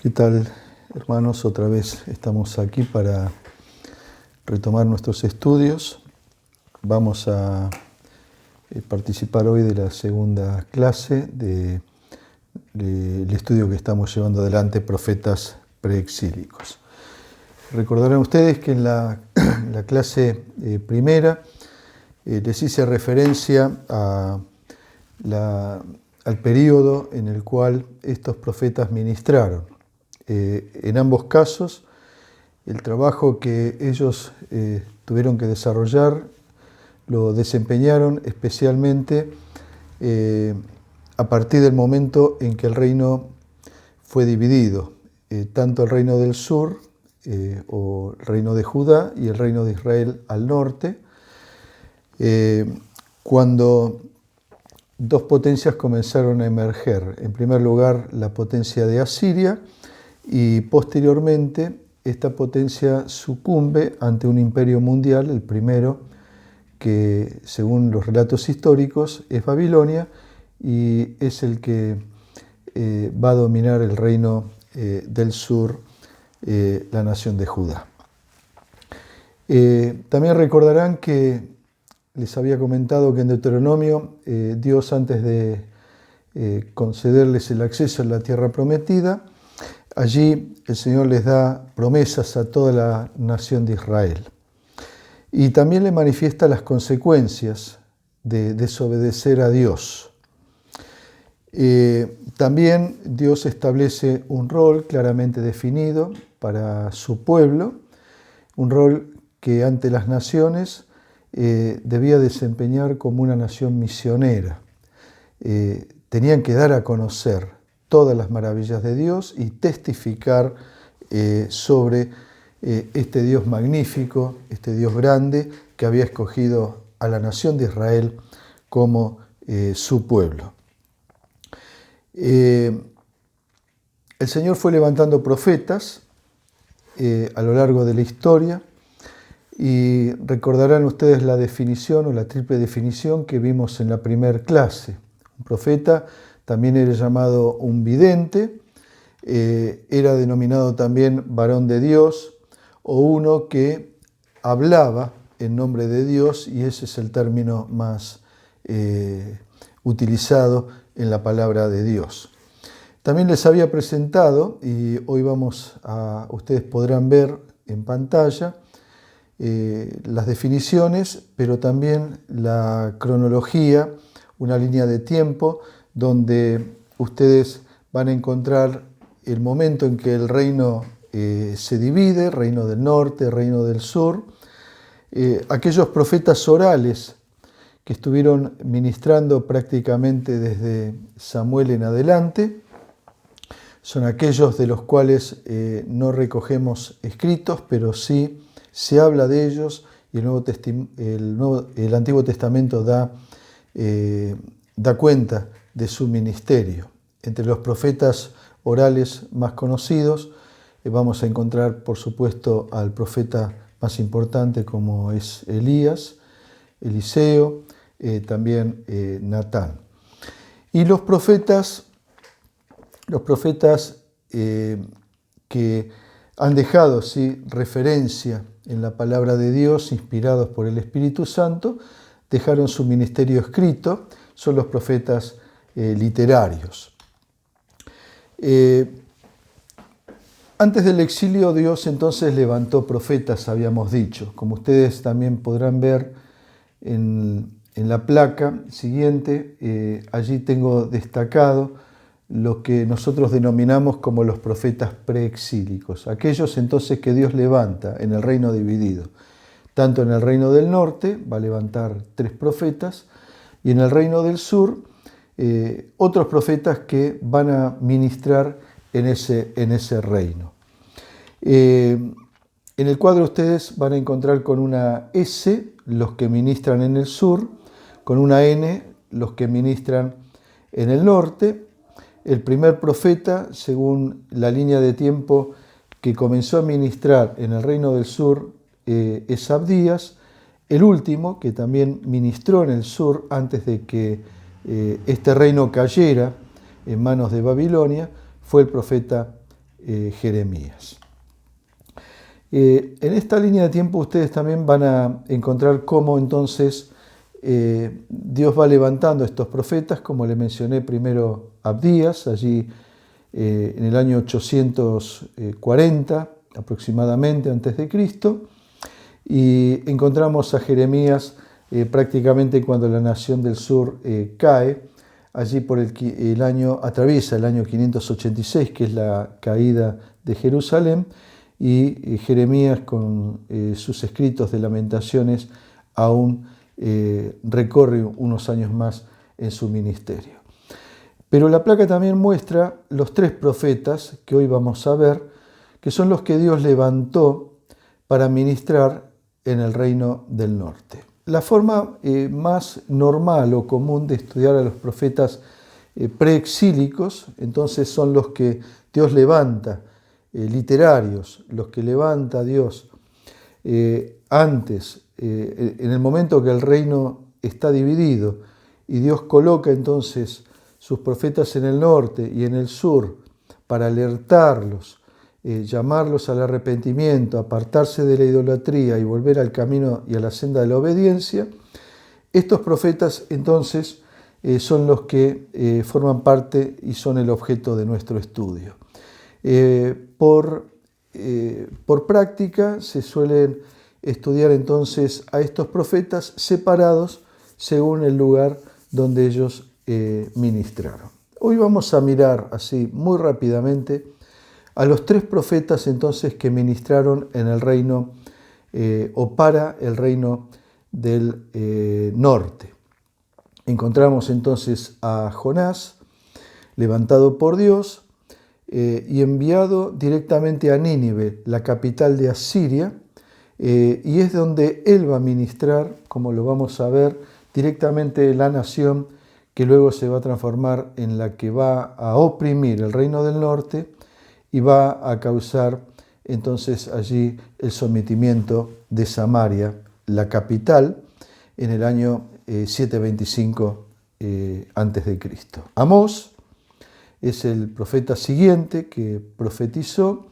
¿Qué tal, hermanos? Otra vez estamos aquí para retomar nuestros estudios. Vamos a participar hoy de la segunda clase del estudio que estamos llevando adelante, Profetas Preexílicos. Recordarán ustedes que en la clase primera les hice referencia al periodo en el cual estos profetas ministraron. En ambos casos, el trabajo que ellos tuvieron que desarrollar lo desempeñaron especialmente a partir del momento en que el reino fue dividido, tanto el reino del sur o el reino de Judá y el reino de Israel al norte, cuando dos potencias comenzaron a emerger. En primer lugar, la potencia de Asiria, y posteriormente esta potencia sucumbe ante un imperio mundial, el primero, que según los relatos históricos es Babilonia, y es el que va a dominar el reino del sur, la nación de Judá. También recordarán que les había comentado que en Deuteronomio Dios, antes de concederles el acceso a la tierra prometida, allí el Señor les da promesas a toda la nación de Israel. Y también le manifiesta las consecuencias de desobedecer a Dios. También Dios establece un rol claramente definido para su pueblo, un rol que ante las naciones debía desempeñar como una nación misionera. Tenían que dar a conocer todas las maravillas de Dios y testificar sobre este Dios magnífico, este Dios grande que había escogido a la nación de Israel como su pueblo. El Señor fue levantando profetas a lo largo de la historia, y recordarán ustedes la definición o la triple definición que vimos en la primera clase. Un profeta también era llamado un vidente, era denominado también varón de Dios, o uno que hablaba en nombre de Dios, y ese es el término más utilizado en la palabra de Dios. También les había presentado, y hoy ustedes podrán ver en pantalla, las definiciones, pero también la cronología, una línea de tiempo donde ustedes van a encontrar el momento en que el reino se divide, reino del norte, reino del sur, aquellos profetas orales que estuvieron ministrando prácticamente desde Samuel en adelante, son aquellos de los cuales no recogemos escritos, pero sí se habla de ellos, y el Antiguo Testamento da cuenta de su ministerio. Entre los profetas orales más conocidos vamos a encontrar, por supuesto, al profeta más importante como es Elías, Eliseo, también Natán. Y los profetas que han dejado referencia en la palabra de Dios, inspirados por el Espíritu Santo, dejaron su ministerio escrito, son los profetas literarios. Antes del exilio, Dios entonces levantó profetas, habíamos dicho. Como ustedes también podrán ver en la placa siguiente, allí tengo destacado lo que nosotros denominamos como los profetas preexílicos, aquellos entonces que Dios levanta en el reino dividido. Tanto en el reino del norte va a levantar 3 profetas, y en el reino del sur otros profetas que van a ministrar en ese reino. En el cuadro ustedes van a encontrar con una S los que ministran en el sur, con una N los que ministran en el norte. El primer profeta, según la línea de tiempo que comenzó a ministrar en el reino del sur, es Abdías. El último, que también ministró en el sur antes de que este reino cayera en manos de Babilonia, fue el profeta Jeremías. En esta línea de tiempo ustedes también van a encontrar cómo entonces Dios va levantando a estos profetas, como le mencioné primero Abdías, allí en el año 840 aproximadamente antes de Cristo, y encontramos a Jeremías prácticamente cuando la nación del sur cae, allí por el año, atraviesa el año 586, que es la caída de Jerusalén, y Jeremías con sus escritos de lamentaciones aún recorre unos años más en su ministerio. Pero la placa también muestra los 3 profetas que hoy vamos a ver, que son los que Dios levantó para ministrar en el reino del norte. La forma más normal o común de estudiar a los profetas preexílicos, entonces son los que Dios levanta, literarios, los que levanta Dios antes, en el momento que el reino está dividido y Dios coloca entonces sus profetas en el norte y en el sur para alertarlos, llamarlos al arrepentimiento, apartarse de la idolatría y volver al camino y a la senda de la obediencia. Estos profetas entonces son los que forman parte y son el objeto de nuestro estudio. Por práctica se suelen estudiar entonces a estos profetas separados según el lugar donde ellos ministraron. Hoy vamos a mirar así muy rápidamente a los 3 profetas entonces que ministraron en el reino o para el reino del norte. Encontramos entonces a Jonás, levantado por Dios y enviado directamente a Nínive, la capital de Asiria, y es donde él va a ministrar, como lo vamos a ver, directamente la nación que luego se va a transformar en la que va a oprimir el reino del norte y va a causar entonces allí el sometimiento de Samaria, la capital, en el año 725 a.C. Amós es el profeta siguiente que profetizó,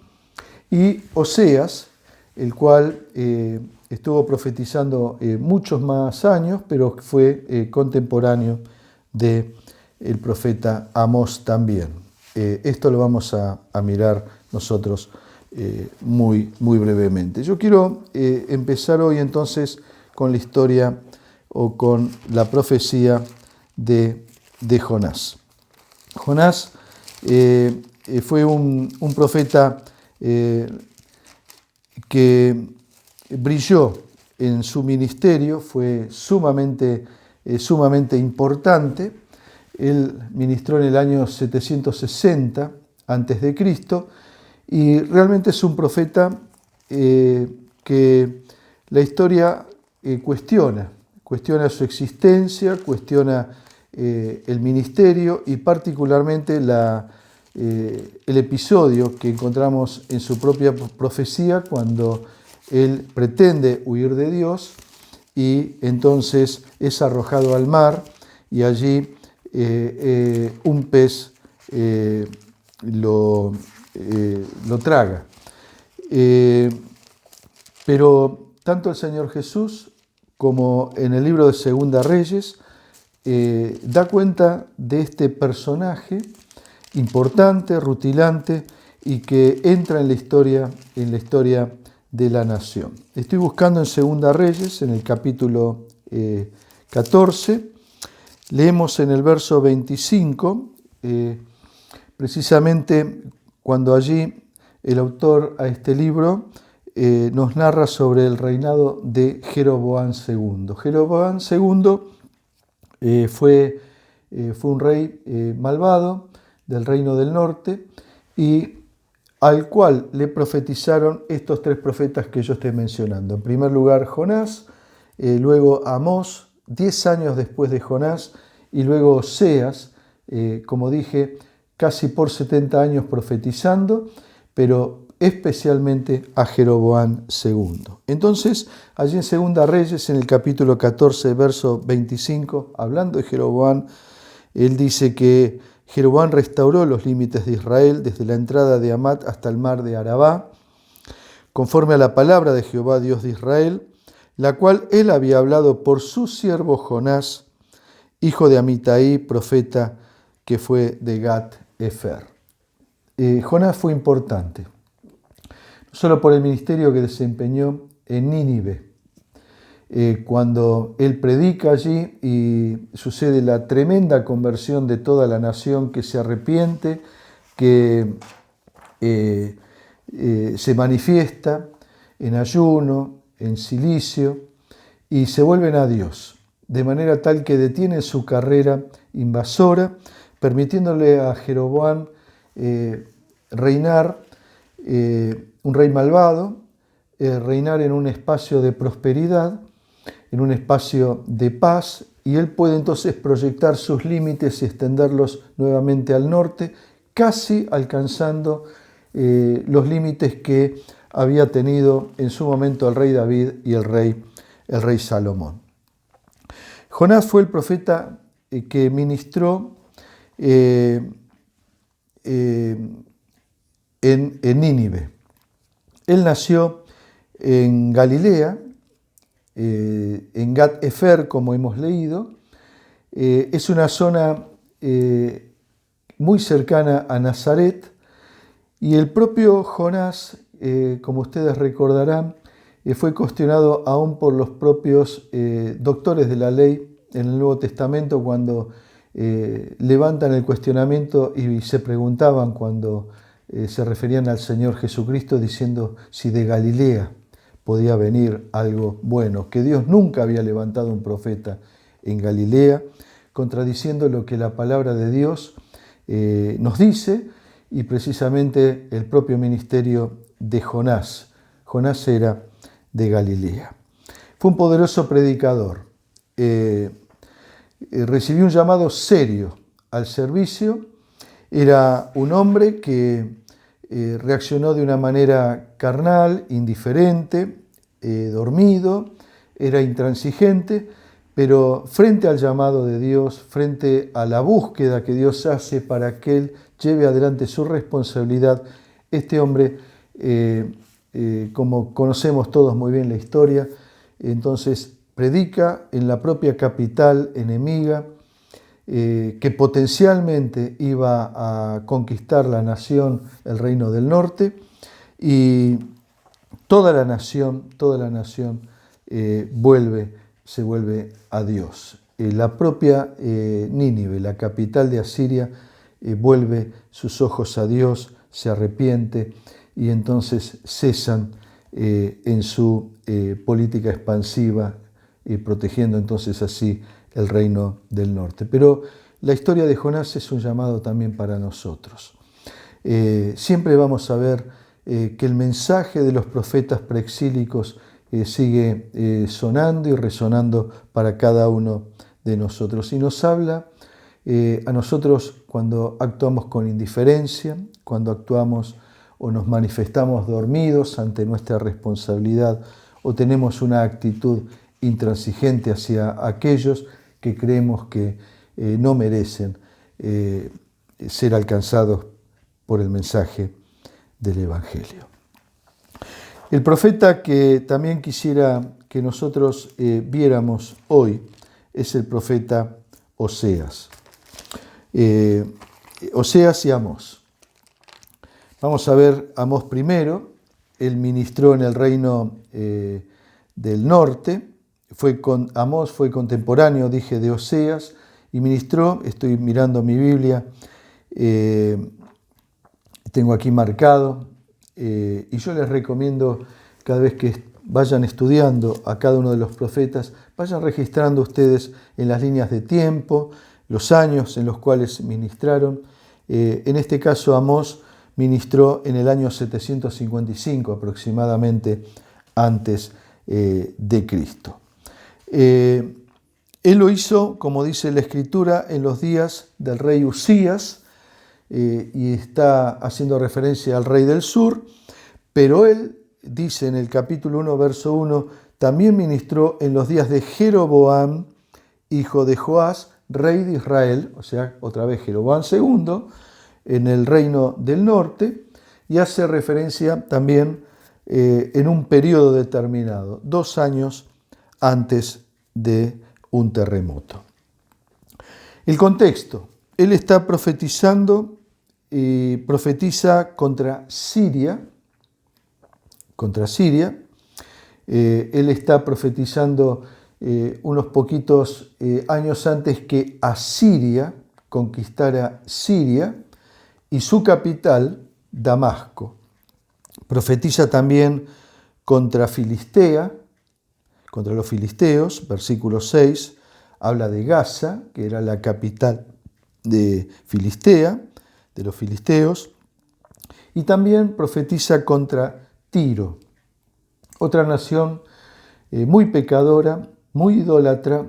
y Oseas, el cual estuvo profetizando muchos más años, pero fue contemporáneo del profeta Amós también. Esto lo vamos a mirar nosotros muy brevemente. Yo quiero empezar hoy entonces con la historia o con la profecía de Jonás. Jonás fue un profeta que brilló en su ministerio, fue sumamente importante. Él ministró en el año 760 a.C. y realmente es un profeta que la historia cuestiona su existencia, cuestiona el ministerio y particularmente el episodio que encontramos en su propia profecía cuando él pretende huir de Dios y entonces es arrojado al mar y allí un pez lo traga. Pero tanto el Señor Jesús como en el libro de Segunda Reyes da cuenta de este personaje importante, rutilante y que entra en la historia de la nación. Estoy buscando en Segunda Reyes, en el capítulo 14, leemos en el verso 25, precisamente cuando allí el autor a este libro nos narra sobre el reinado de Jeroboam II. Jeroboam II fue un rey malvado del reino del norte y al cual le profetizaron estos 3 profetas que yo estoy mencionando. En primer lugar Jonás, luego Amós, 10 años después de Jonás, y luego Oseas, como dije, casi por 70 años profetizando, pero especialmente a Jeroboam II. Entonces, allí en Segunda Reyes, en el capítulo 14, verso 25, hablando de Jeroboam, él dice que Jeroboam restauró los límites de Israel desde la entrada de Hamat hasta el mar de Arabá, conforme a la palabra de Jehová, Dios de Israel, la cual él había hablado por su siervo Jonás, hijo de Amitai, profeta, que fue de Gat-Efer. Jonás fue importante, no solo por el ministerio que desempeñó en Nínive, cuando él predica allí y sucede la tremenda conversión de toda la nación que se arrepiente, que se manifiesta en ayuno, en cilicio, y se vuelven a Dios, de manera tal que detienen su carrera invasora, permitiéndole a Jeroboam reinar, un rey malvado, reinar en un espacio de prosperidad, en un espacio de paz, y él puede entonces proyectar sus límites y extenderlos nuevamente al norte, casi alcanzando los límites que había tenido en su momento el rey David y el rey Salomón. Jonás fue el profeta que ministró en Nínive. Él nació en Galilea, en Gat-Efer, como hemos leído. Es una zona muy cercana a Nazaret, y el propio Jonás, como ustedes recordarán, fue cuestionado aún por los propios doctores de la ley en el Nuevo Testamento, cuando levantan el cuestionamiento y se preguntaban cuando se referían al Señor Jesucristo, diciendo si de Galilea podía venir algo bueno, que Dios nunca había levantado un profeta en Galilea, contradiciendo lo que la palabra de Dios nos dice, y precisamente el propio ministerio de Jonás. Jonás era de Galilea. Fue un poderoso predicador. Recibió un llamado serio al servicio. Era un hombre que reaccionó de una manera carnal, indiferente, dormido, era intransigente, pero frente al llamado de Dios, frente a la búsqueda que Dios hace para que él lleve adelante su responsabilidad, este hombre, como conocemos todos muy bien la historia, entonces predica en la propia capital enemiga, que potencialmente iba a conquistar la nación, el reino del norte, y toda la nación se vuelve a Dios. La propia Nínive, la capital de Asiria, vuelve sus ojos a Dios, se arrepiente, y entonces cesan en su política expansiva, protegiendo entonces así el reino del norte. Pero la historia de Jonás es un llamado también para nosotros. Siempre vamos a ver que el mensaje de los profetas preexílicos sigue sonando y resonando para cada uno de nosotros. Y nos habla a nosotros cuando actuamos con indiferencia, cuando actuamos o nos manifestamos dormidos ante nuestra responsabilidad, o tenemos una actitud intransigente hacia aquellos que creemos que no merecen ser alcanzados por el mensaje del Evangelio. El profeta que también quisiera que nosotros viéramos hoy es el profeta Oseas. Oseas y Amós. Vamos a ver Amós primero. Él ministró en el reino del norte. Amós fue contemporáneo, dije, de Oseas, y ministró, estoy mirando mi Biblia, tengo aquí marcado, y yo les recomiendo, cada vez que vayan estudiando a cada uno de los profetas, vayan registrando ustedes en las líneas de tiempo, los años en los cuales ministraron. En este caso, Amós ministró en el año 755 aproximadamente antes de Cristo. Él lo hizo, como dice la Escritura, en los días del rey Usías, y está haciendo referencia al rey del sur, pero él dice en el capítulo 1, verso 1, también ministró en los días de Jeroboam, hijo de Joás, rey de Israel, o sea, otra vez Jeroboam II, en el reino del norte, y hace referencia también en un periodo determinado, 2 años antes de un terremoto. El contexto, él está profetizando y profetiza contra Siria, él está profetizando unos poquitos años antes que Asiria conquistara Siria y su capital, Damasco. Profetiza también contra Filistea, contra los filisteos, versículo 6, habla de Gaza, que era la capital de Filistea, de los filisteos, y también profetiza contra Tiro, otra nación muy pecadora, muy idólatra,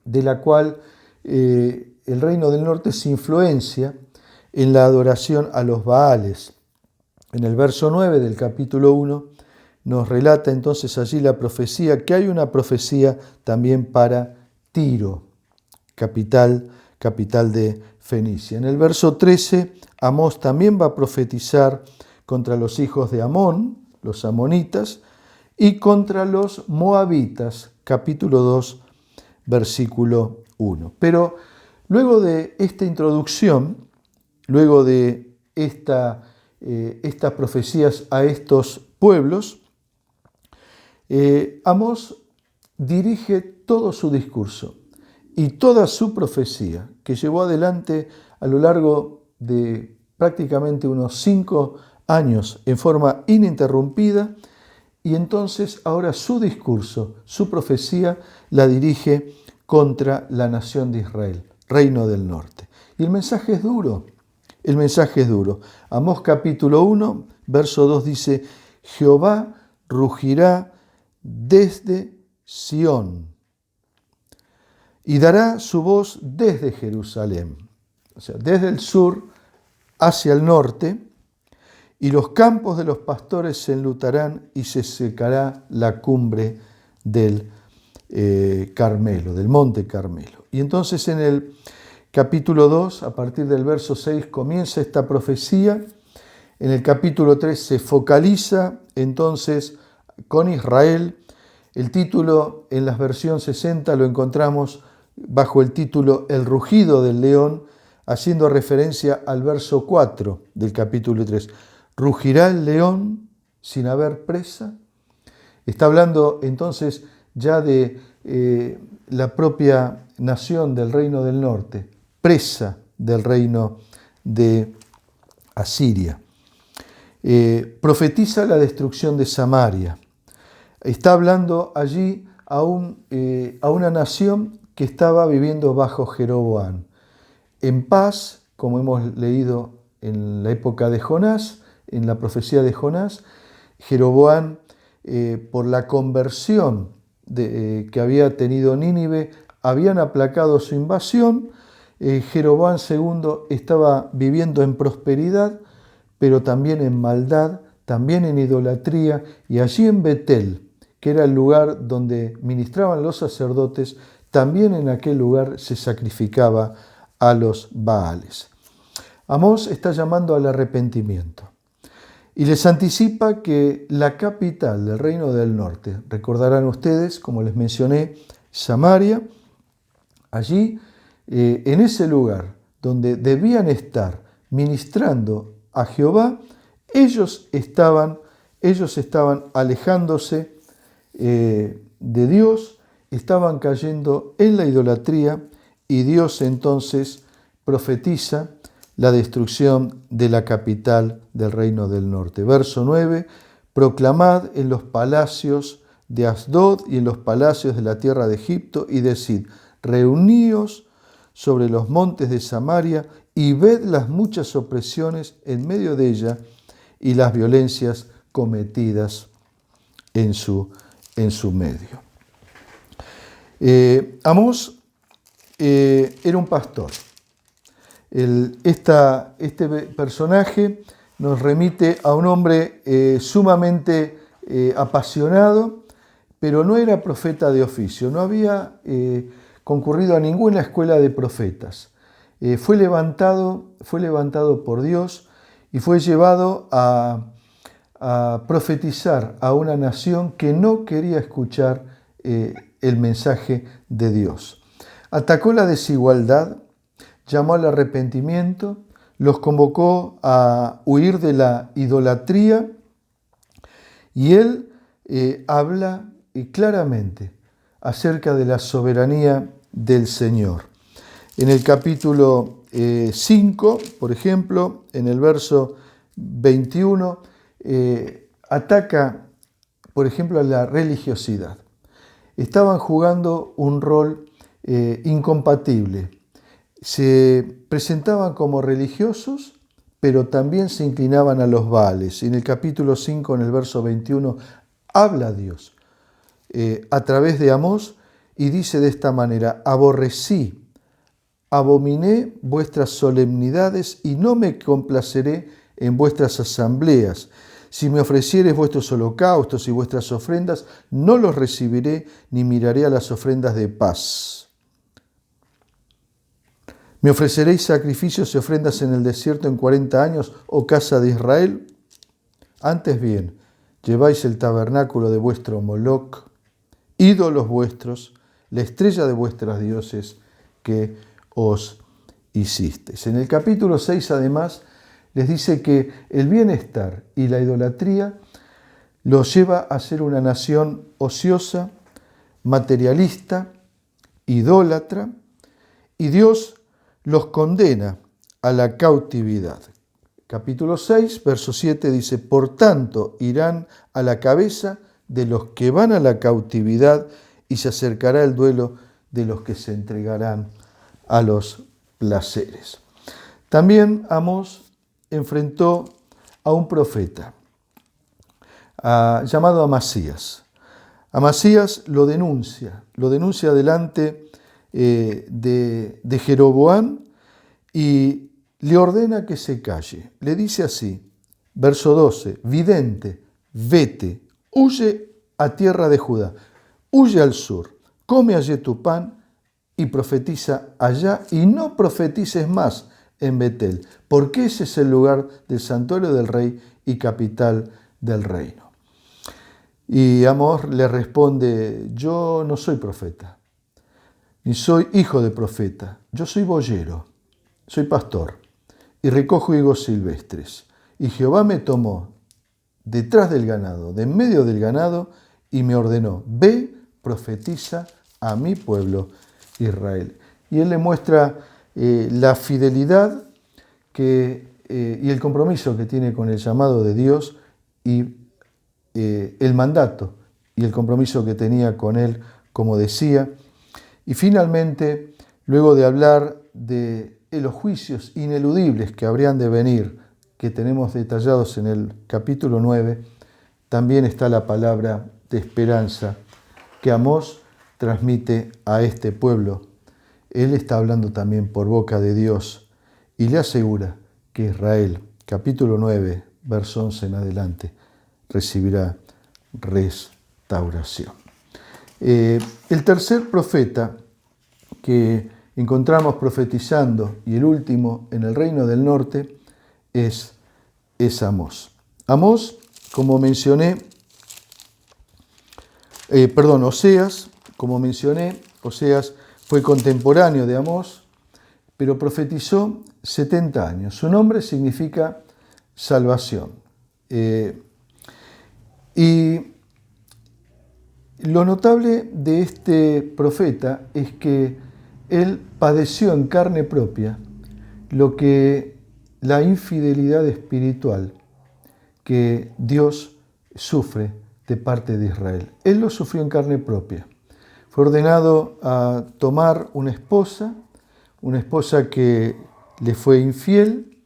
de la cual el reino del norte se influencia en la adoración a los Baales. En el verso 9 del capítulo 1 nos relata entonces allí la profecía, que hay una profecía también para Tiro, capital de Fenicia. En el verso 13, Amós también va a profetizar contra los hijos de Amón, los amonitas, y contra los moabitas, capítulo 2, versículo 1. Pero luego de esta introducción, luego de estas profecías a estos pueblos, Amós dirige todo su discurso y toda su profecía, que llevó adelante a lo largo de prácticamente unos 5 años en forma ininterrumpida, y entonces ahora su discurso, su profecía, la dirige contra la nación de Israel, reino del norte. Y el mensaje es duro, Amós capítulo 1, verso 2 dice, Jehová rugirá desde Sión y dará su voz desde Jerusalén, o sea, desde el sur hacia el norte, y los campos de los pastores se enlutarán y se secará la cumbre del Carmelo, del monte Carmelo. Y entonces en el capítulo 2, a partir del verso 6, comienza esta profecía. En el capítulo 3 se focaliza entonces con Israel. El título en la versión 60 lo encontramos bajo el título El rugido del león, haciendo referencia al verso 4 del capítulo 3. ¿Rugirá el león sin haber presa? Está hablando entonces ya de la propia nación del reino del norte, presa del reino de Asiria. Profetiza la destrucción de Samaria. Está hablando allí a una nación que estaba viviendo bajo Jeroboam, en paz, como hemos leído en la época de Jonás, en la profecía de Jonás. Jeroboam, por la conversión que había tenido Nínive, habían aplacado su invasión. Jeroboam II estaba viviendo en prosperidad, pero también en maldad, también en idolatría, y allí en Betel, que era el lugar donde ministraban los sacerdotes, también en aquel lugar se sacrificaba a los Baales. Amós está llamando al arrepentimiento y les anticipa que la capital del reino del norte, recordarán ustedes, como les mencioné, Samaria, allí, en ese lugar donde debían estar ministrando a Jehová, ellos estaban alejándose de Dios, estaban cayendo en la idolatría, y Dios entonces profetiza la destrucción de la capital del reino del norte. Verso 9, proclamad en los palacios de Asdod y en los palacios de la tierra de Egipto, y decid, reuníos sobre los montes de Samaria y ved las muchas opresiones en medio de ella y las violencias cometidas en su medio. Amós era un pastor. Este personaje nos remite a un hombre sumamente apasionado, pero no era profeta de oficio. No había concurrido a ninguna escuela de profetas. Fue levantado por Dios y fue llevado a profetizar a una nación que no quería escuchar el mensaje de Dios. Atacó la desigualdad, llamó al arrepentimiento, los convocó a huir de la idolatría y él habla claramente acerca de la soberanía del Señor. En el capítulo 5, por ejemplo, en el verso 21, ataca, por ejemplo, a la religiosidad. Estaban jugando un rol incompatible. Se presentaban como religiosos, pero también se inclinaban a los Baales. En el capítulo 5, en el verso 21, habla Dios a través de Amós y dice de esta manera: aborrecí, abominé vuestras solemnidades y no me complaceré en vuestras asambleas. Si me ofreciereis vuestros holocaustos y vuestras ofrendas, no los recibiré ni miraré a las ofrendas de paz. ¿Me ofreceréis sacrificios y ofrendas en el desierto en 40 años, oh casa de Israel? Antes bien, lleváis el tabernáculo de vuestro Moloc, ídolos vuestros, la estrella de vuestros dioses que os hicisteis. En el capítulo 6, además, les dice que el bienestar y la idolatría los lleva a ser una nación ociosa, materialista, idólatra, y Dios los condena a la cautividad. Capítulo 6, verso 7 dice: por tanto irán a la cabeza de los que van a la cautividad y se acercará el duelo de los que se entregarán a los placeres. También Amós enfrentó a un profeta llamado Amasías. Amasías lo denuncia delante de Jeroboam y le ordena que se calle. Le dice así, verso 12, vidente, vete, huye a tierra de Judá, huye al sur, come allí tu pan y profetiza allá y no profetices más en Betel, porque ese es el lugar del santuario del rey y capital del reino. Y Amós le responde: yo no soy profeta, ni soy hijo de profeta, yo soy boyero, soy pastor y recojo higos silvestres. Y Jehová me tomó detrás del ganado, de en medio del ganado, y me ordenó: ve, profetiza a mi pueblo Israel. Y él le muestra la fidelidad y el compromiso que tiene con el llamado de Dios y el mandato y el compromiso que tenía con él, como decía. Y finalmente, luego de hablar de los juicios ineludibles que habrían de venir, que tenemos detallados en el capítulo 9, también está la palabra de esperanza que Amós transmite a este pueblo. Él está hablando también por boca de Dios y le asegura que Israel, capítulo 9, verso 11 en adelante, recibirá restauración. El tercer profeta que encontramos profetizando, y el último en el reino del norte, es Amós. Amós, como mencioné, Oseas, como mencioné, Oseas fue contemporáneo de Amós, pero profetizó 70 años. Su nombre significa salvación. Y lo notable de este profeta es que él padeció en carne propia lo que la infidelidad espiritual que Dios sufre de parte de Israel. Él lo sufrió en carne propia. Fue ordenado a tomar una esposa que le fue infiel,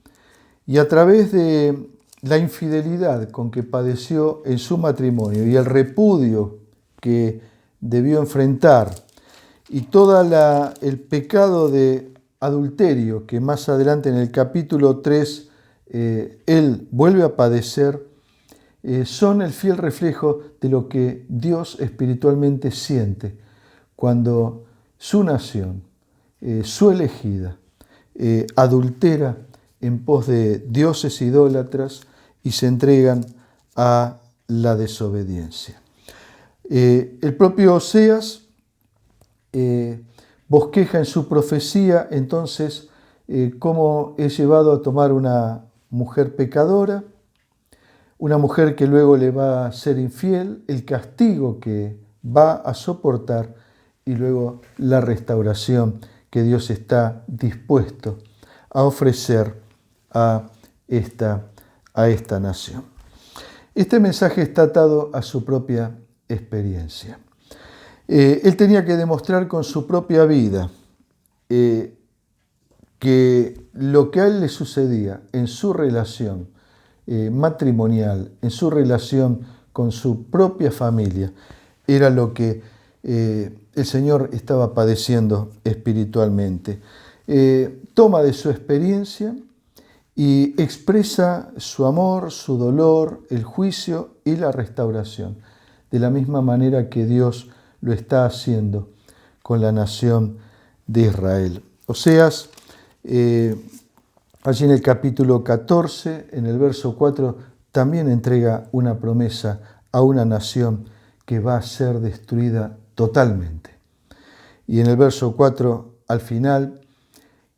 y a través de la infidelidad con que padeció en su matrimonio y el repudio que debió enfrentar y todo el pecado de adulterio que más adelante en el capítulo 3 él vuelve a padecer, son el fiel reflejo de lo que Dios espiritualmente siente cuando su nación, su elegida, adultera en pos de dioses idólatras y se entregan a la desobediencia. El propio Oseas bosqueja en su profecía entonces cómo es llevado a tomar una mujer pecadora, una mujer que luego le va a ser infiel, el castigo que va a soportar y luego la restauración que Dios está dispuesto a ofrecer a esta nación. Este mensaje está atado a su propia experiencia. Él tenía que demostrar con su propia vida que lo que a él le sucedía en su relación matrimonial, en su relación con su propia familia, era lo que el Señor estaba padeciendo espiritualmente. Toma de su experiencia y expresa su amor, su dolor, el juicio y la restauración, de la misma manera que Dios lo está haciendo con la nación de Israel. Oseas, allí en el capítulo 14, en el verso 4, también entrega una promesa a una nación que va a ser destruida totalmente. Y en el verso 4, al final,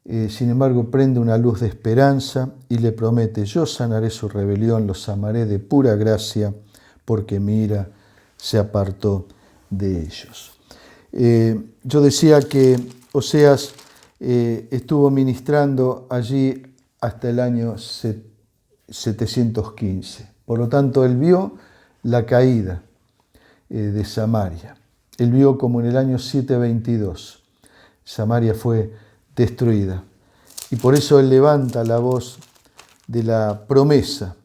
sin embargo, prende una luz de esperanza y le promete: yo sanaré su rebelión, los amaré de pura gracia, porque mi ira se apartó de ellos. Yo decía que Oseas estuvo ministrando allí hasta el año 715. Por lo tanto, él vio la caída de Samaria. Él vio como en el año 722 Samaria fue destruida. Y por eso él levanta la voz de la promesa,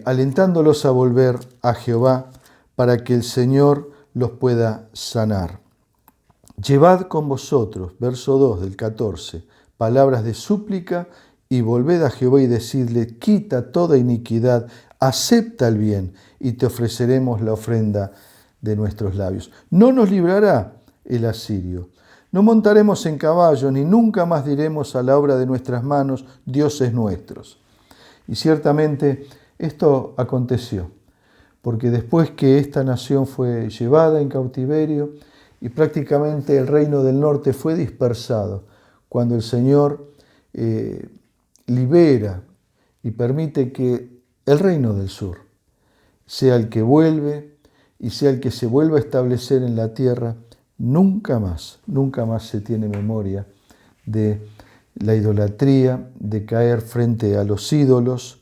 alentándolos a volver a Jehová para que el Señor los pueda sanar. Llevad con vosotros, verso 2 del 14, palabras de súplica y volved a Jehová y decidle: quita toda iniquidad, acepta el bien y te ofreceremos la ofrenda de nuestros labios. No nos librará el asirio. No montaremos en caballo, ni nunca más diremos a la obra de nuestras manos: dioses nuestros. Y ciertamente esto aconteció, porque después que esta nación fue llevada en cautiverio y prácticamente el reino del norte fue dispersado, cuando el Señor libera y permite que el reino del sur sea el que vuelve y sea el que se vuelva a establecer en la tierra, nunca más se tiene memoria de la idolatría, de caer frente a los ídolos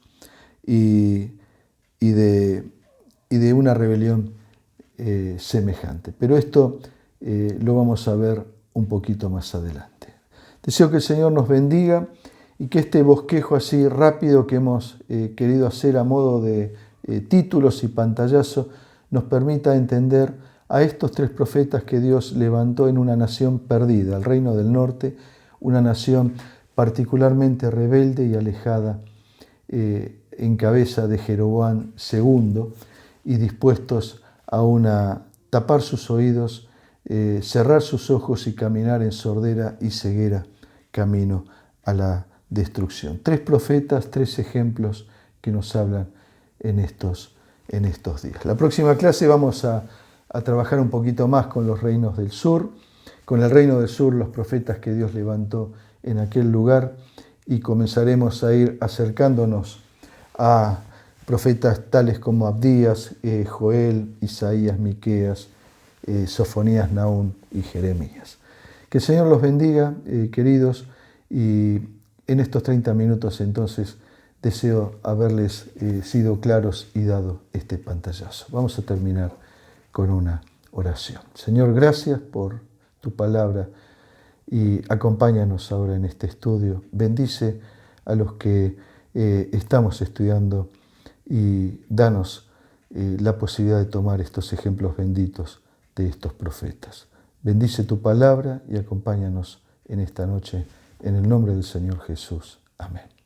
y de una rebelión semejante. Pero esto lo vamos a ver un poquito más adelante. Deseo que el Señor nos bendiga y que este bosquejo así rápido que hemos querido hacer a modo de títulos y pantallazo nos permita entender a estos tres profetas que Dios levantó en una nación perdida, el reino del norte, una nación particularmente rebelde y alejada en cabeza de Jeroboam II, y dispuestos a tapar sus oídos, cerrar sus ojos y caminar en sordera y ceguera camino a la destrucción. Tres profetas, tres ejemplos que nos hablan en estos días. La próxima clase vamos a trabajar un poquito más con los reinos del sur, con el reino del sur, los profetas que Dios levantó en aquel lugar, y comenzaremos a ir acercándonos a profetas tales como Abdías, Joel, Isaías, Miqueas, Sofonías, Nahum y Jeremías. Que el Señor los bendiga, queridos, y en estos 30 minutos entonces deseo haberles sido claros y dado este pantallazo. Vamos a terminar con una oración. Señor, gracias por tu palabra y acompáñanos ahora en este estudio. Bendice a los que estamos estudiando y danos la posibilidad de tomar estos ejemplos benditos de estos profetas. Bendice tu palabra y acompáñanos en esta noche, en el nombre del Señor Jesús. Amén.